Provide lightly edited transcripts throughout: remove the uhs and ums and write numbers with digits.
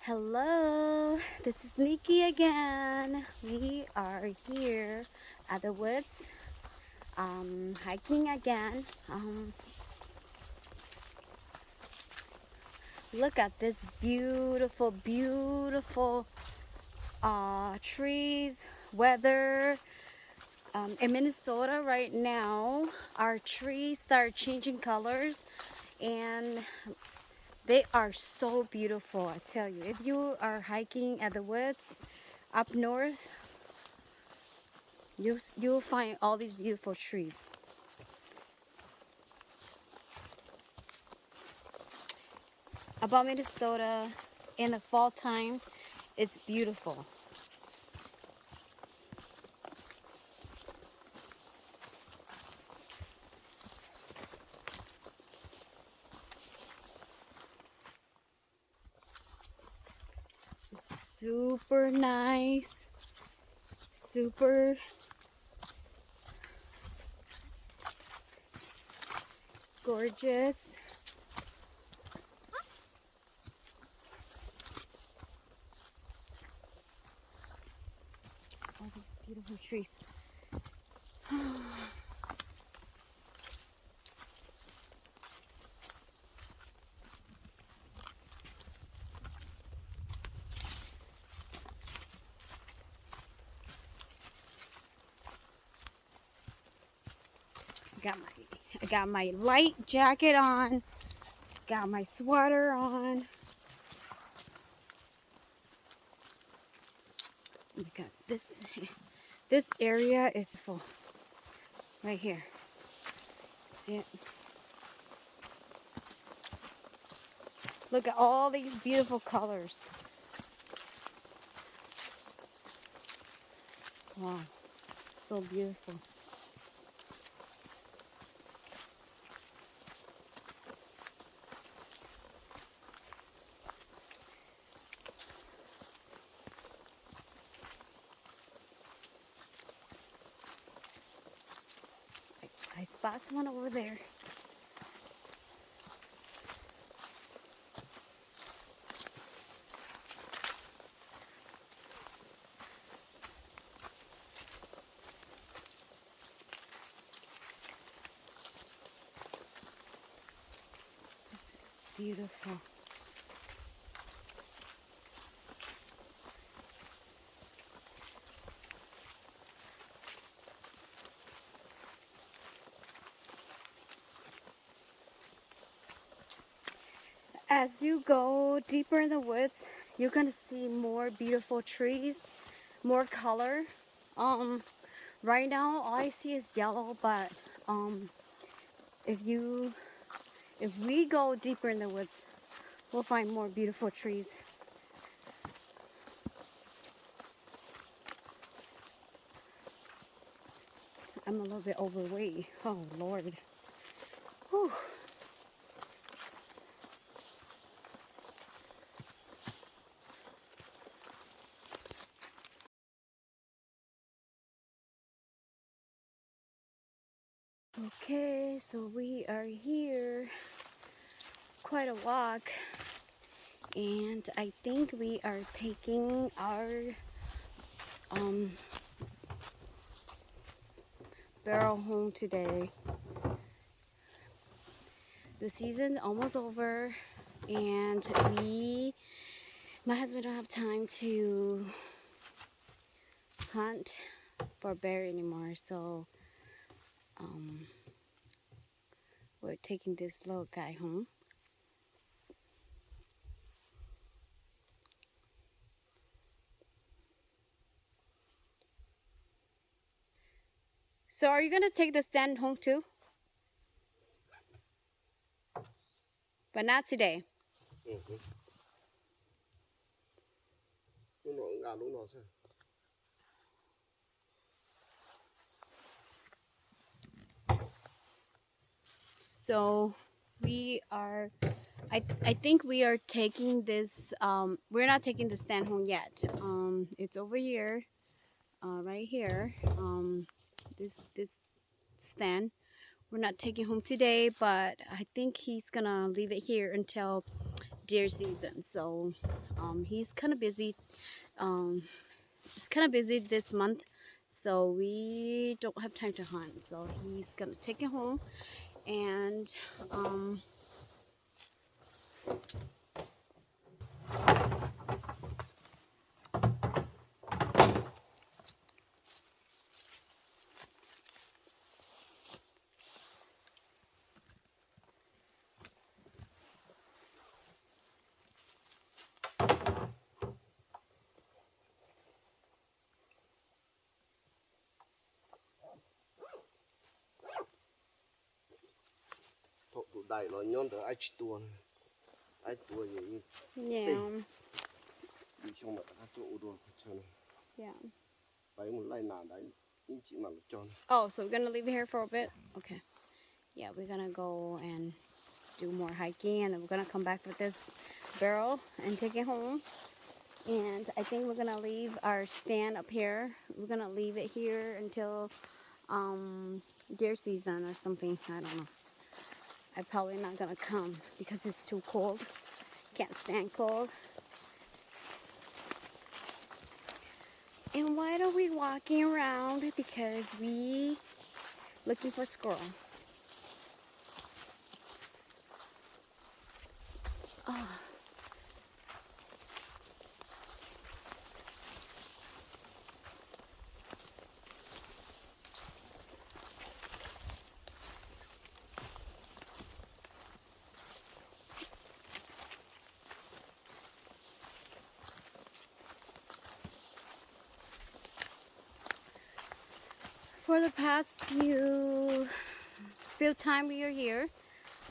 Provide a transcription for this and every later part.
Hello, this is Nikki again. We are here at the woods, hiking again. Look at this beautiful, beautiful trees, weather. In Minnesota right now, our trees start changing colors and they are so beautiful, I tell you. If you are hiking at the woods up north, you'll find all these beautiful trees. About Minnesota in the fall time, it's beautiful. It's super nice, super gorgeous. All these beautiful trees. I got my light jacket on, got my sweater on. Look at this. This area is full. Right here. See it? Look at all these beautiful colors. Wow, so beautiful. I spot someone over there. This is beautiful. As you go deeper in the woods, you're gonna see more beautiful trees, more color. Right now all I see is yellow, but if we go deeper in the woods, we'll find more beautiful trees. I'm a little bit overweight. Oh Lord. Whew. Okay, so we are here quite a walk, and I think we are taking our barrel home today. The season almost over, and my husband don't have time to hunt for bear anymore, so we're taking this little guy home. So are you gonna take the stand home too? But not today. So we are, I think we are taking this, we're not taking the stand home yet. It's over here, right here, this stand. We're not taking home today, but I think he's gonna leave it here until deer season. So he's kind of busy. Um, it's kind of busy this month, so we don't have time to hunt. So he's gonna take it home, and tụ đầy nó nhón tới ai tua gì yeah, đi xong mà ta tụ đồ cho nó yeah. phải một lại nào đấy những chị mà cho Oh, so we're gonna leave it here for a bit. Okay. Yeah, we're gonna go and do more hiking, and then we're gonna come back with this barrel and take it home. And I think we're gonna leave our stand up here. We're gonna leave it here until deer season or something. I don't know. I'm probably not gonna come because it's too cold. Can't stand cold. And why are we walking around? Because we looking for squirrel. Oh. For the past few time we are here,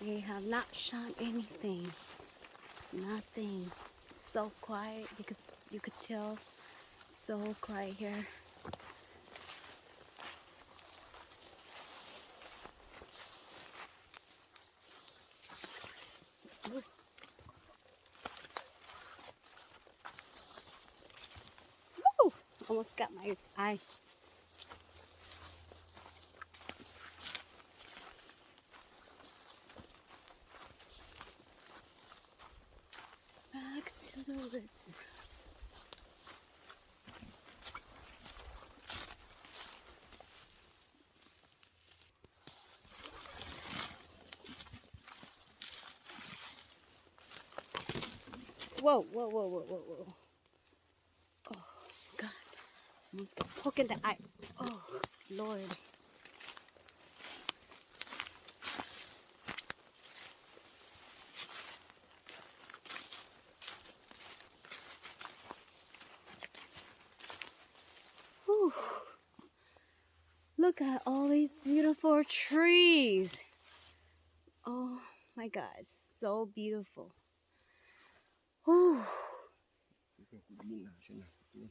we have not shot anything. Nothing. So quiet because you could tell. So quiet here. Woo! Almost got my eye. Back to the woods. Whoa, whoa, whoa, whoa, whoa, whoa. Oh, God. Almost got poked in the eye. Oh, Lord. Whew. Look at all these beautiful trees. Oh my God, so beautiful. Whew. So waiting for squirrels.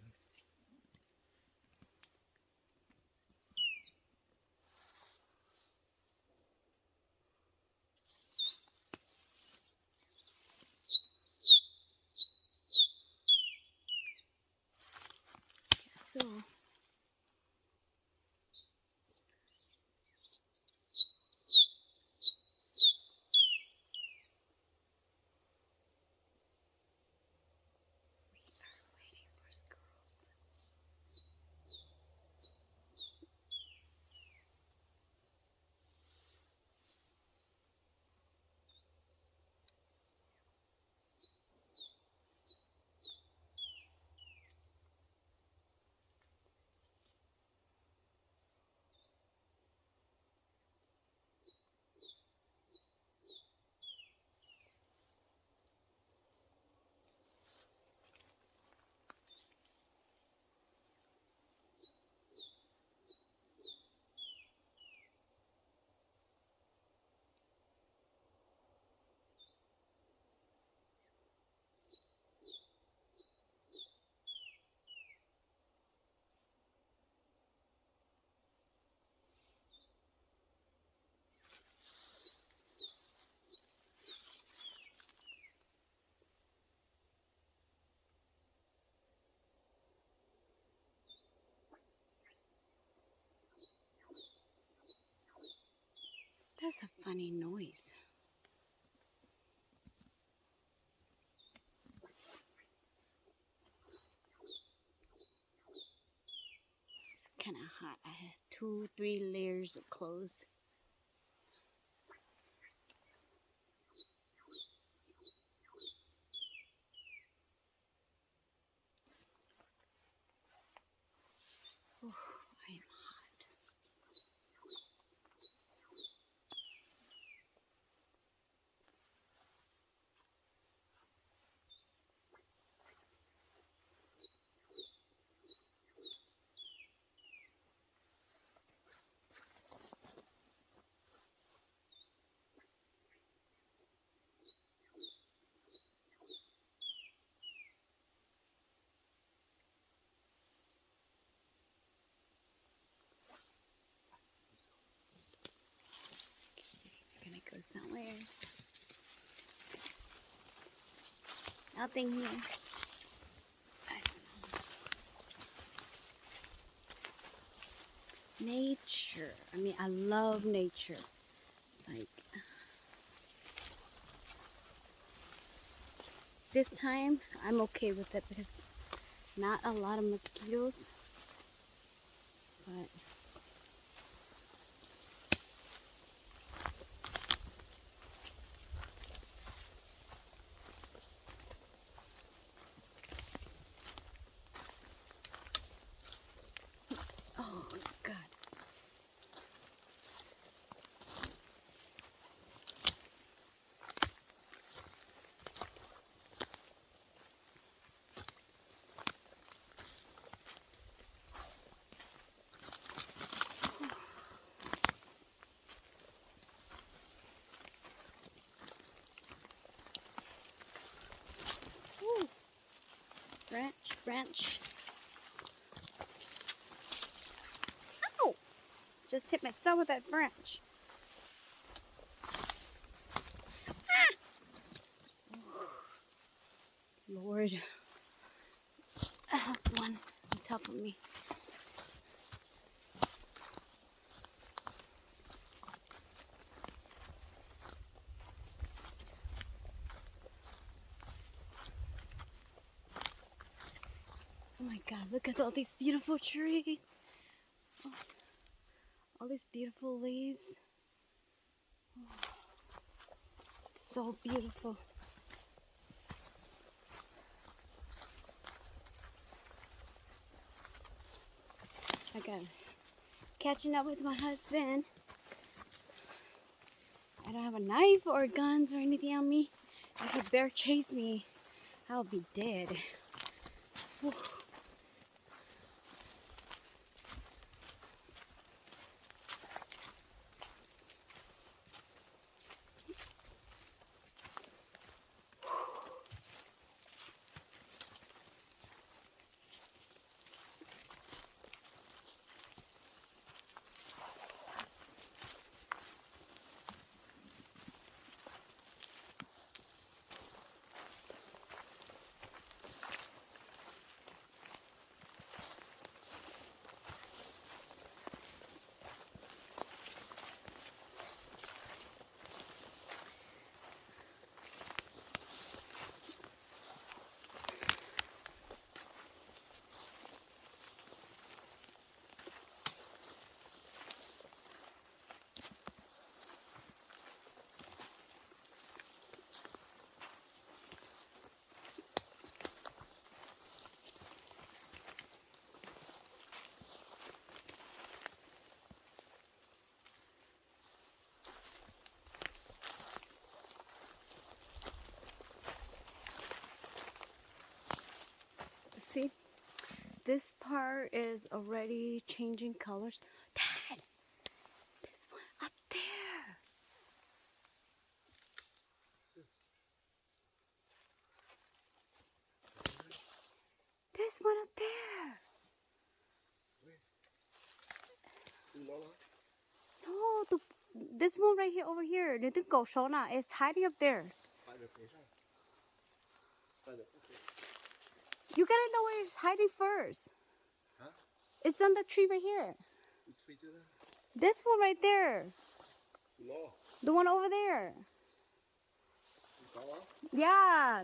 That's a funny noise. kind of hot. I have 2-3 layers of clothes. Ooh, I am hot. Gonna go somewhere. Nothing here. I don't know. Nature. I mean, I love nature. Like this time, I'm okay with it because not a lot of mosquitoes. But oh God. Ooh. Branch. Ow! Just hit myself with that branch. Ah! Lord. I have one on top of me. Oh my God, look at all these beautiful trees. Oh, all these beautiful leaves. Oh, so beautiful. I got catching up with my husband. I don't have a knife or guns or anything on me. If a bear chased me, I'll be dead. Whew. See, this part is already changing colors. Dad, this one up there. This one up there. No, this one right here over here. The狗手呢 is hiding up there. You gotta know where it's hiding first. Huh? It's on the tree right here. This one right there. No. The one over there. Yeah.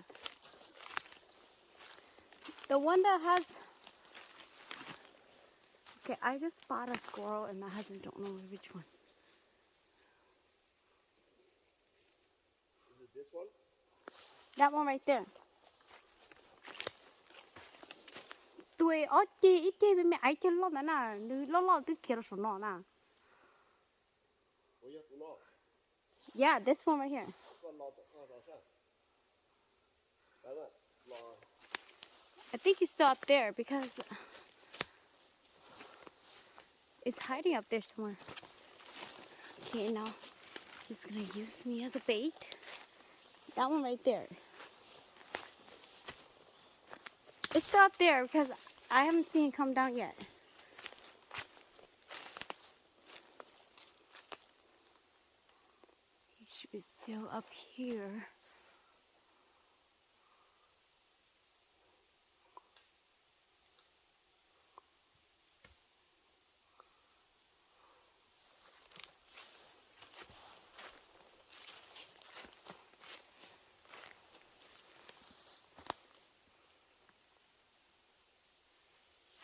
The one that has... Okay, I just spotted a squirrel and my husband don't know which one. Is it this one? That one right there. Tụi ở chị ít chị bên mẹ ấy chân lo nè lo tức kia rồi nó nè. Ủa, tụi nó. Yeah, this one right here. Con lo sao? Đấy là lo. I think he's still up there because it's hiding up there somewhere. Okay, now he's gonna use me as a bait. That one right there. It's still up there because I haven't seen it come down yet. He should be still up here.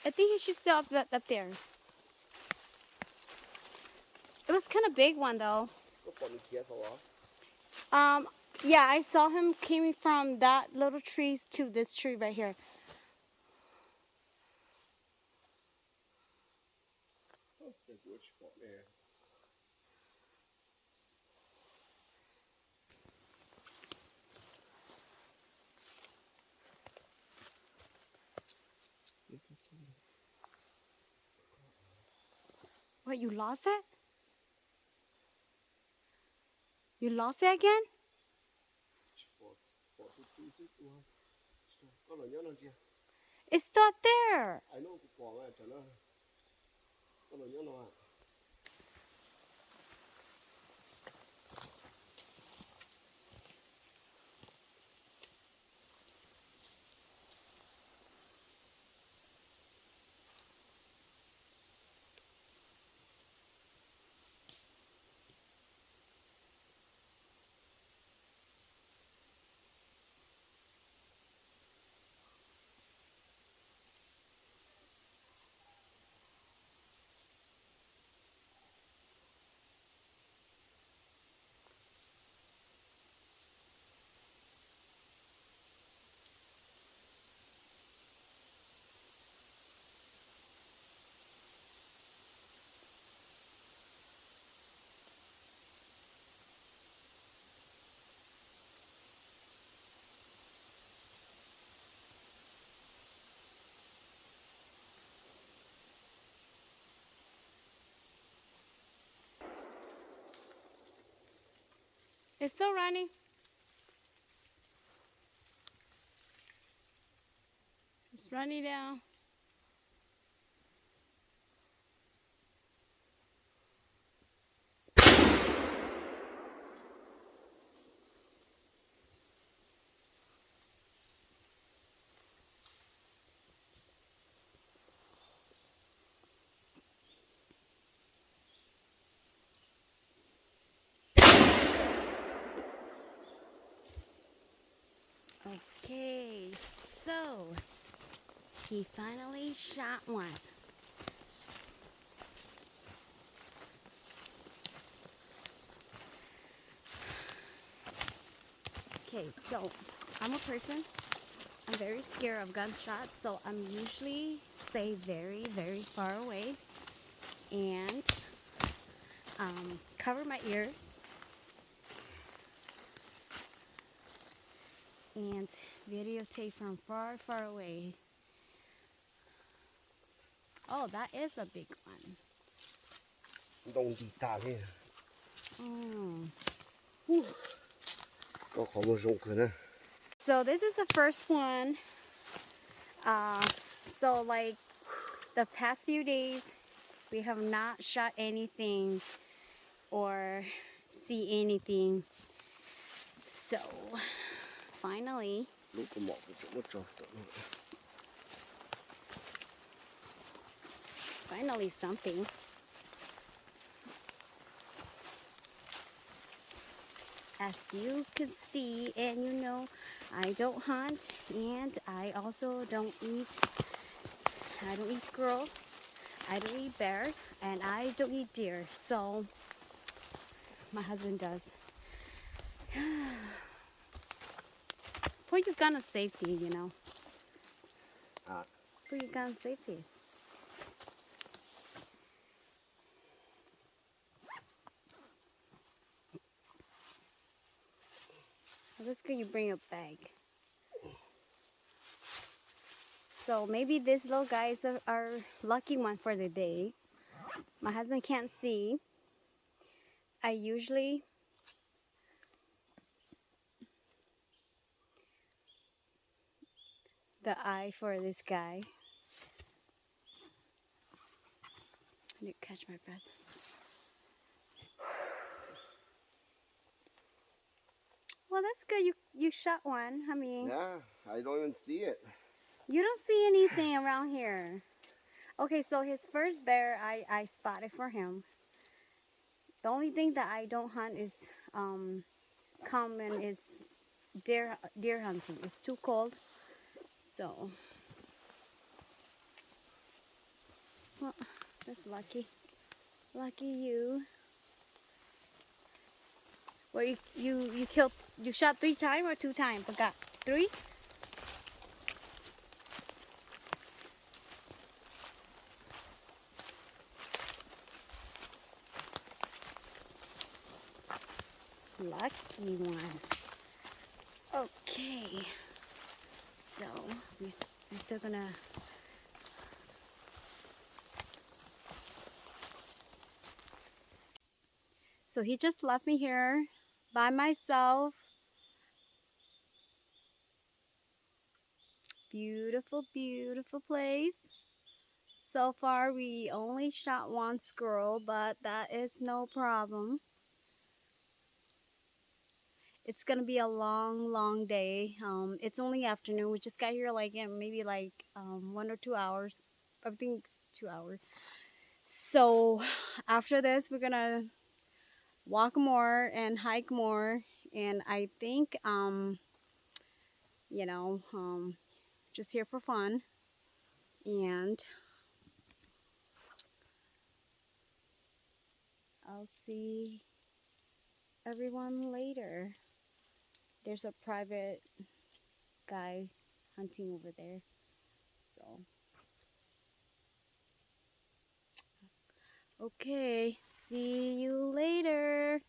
I think he should still up there. It was kind of big one though. Có bọn đi kia sao hả? Yeah, I saw him coming from that little tree to this tree right here. Cái của bọn này. What, you lost it? You lost it again? Con là nhớ nó chưa? It's still up there. Ai nó cũng bỏ mà cho nó. Con là nhớ nó à? It's still running. It's running down. Okay, so he finally shot one. Okay, so I'm a person. I'm very scared of gunshots, so I'm usually stay very, very far away and cover my ears and videotape from far, far away. Oh, that is a big one. Đông đi ta thế. Oh. Có khó một rộng cơ nè. So this is the first one. So like the past few days, we have not shot anything or see anything. So finally, Lúc có mọc chỗ một trò tận. finally something. As you can see, and you know, I don't hunt, and I also don't eat squirrel. I don't eat bear and I don't eat deer, so my husband does. Put your gun on safety, you know. Put your gun on safety. Well, that's good you bring a bag. So maybe this little guy is our lucky one for the day. My husband can't see. I usually the eye for this guy. I need to catch my breath. Well, that's good. You shot one. I mean, Yeah, I don't even see it. you don't see anything around here. Okay, so his first bear I spotted for him. The only thing that I don't hunt is common is deer hunting. It's too cold. So, well, that's lucky. Lucky you. Well, you shot 3 times or 2 times? Forgot. 3? Lucky one. Okay. So we're still gonna. So he just left me here by myself. Beautiful, beautiful place. So far we only shot 1 squirrel, but that is no problem. It's gonna be a long, long day. It's only afternoon. We just got here like maybe like 1 or 2 hours. I think it's 2 hours. So after this, we're gonna walk more and hike more. And I think you know, just here for fun. And I'll see everyone later. There's a private guy hunting over there. So, okay, see you later.